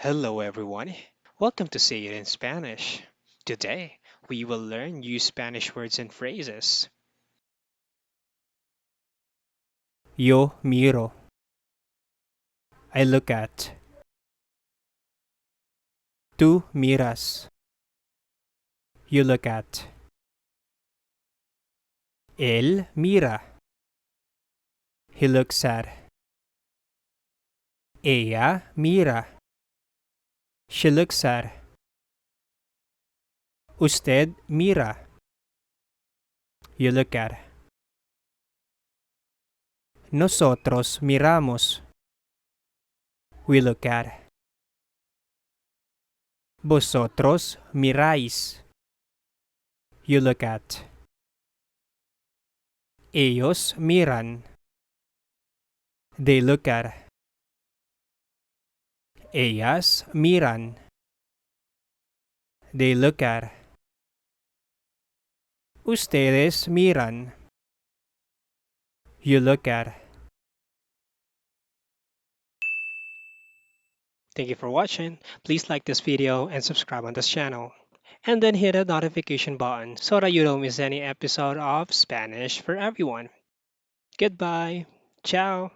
Hello, everyone. Welcome to Say It in Spanish. Today, we will learn new Spanish words and phrases. Yo miro. I look at. Tú miras. You look at. Él mira. He looks at. Ella mira. She looks at. Usted mira. You look at. Nosotros miramos. We look at. Vosotros miráis. You look at. Ellos miran. They look at. Ellas miran. They look at. Ustedes miran. You look at. Thank you for watching. Please like this video and subscribe on this channel. And then hit the notification button so that you don't miss any episode of Spanish for Everyone. Goodbye. Ciao.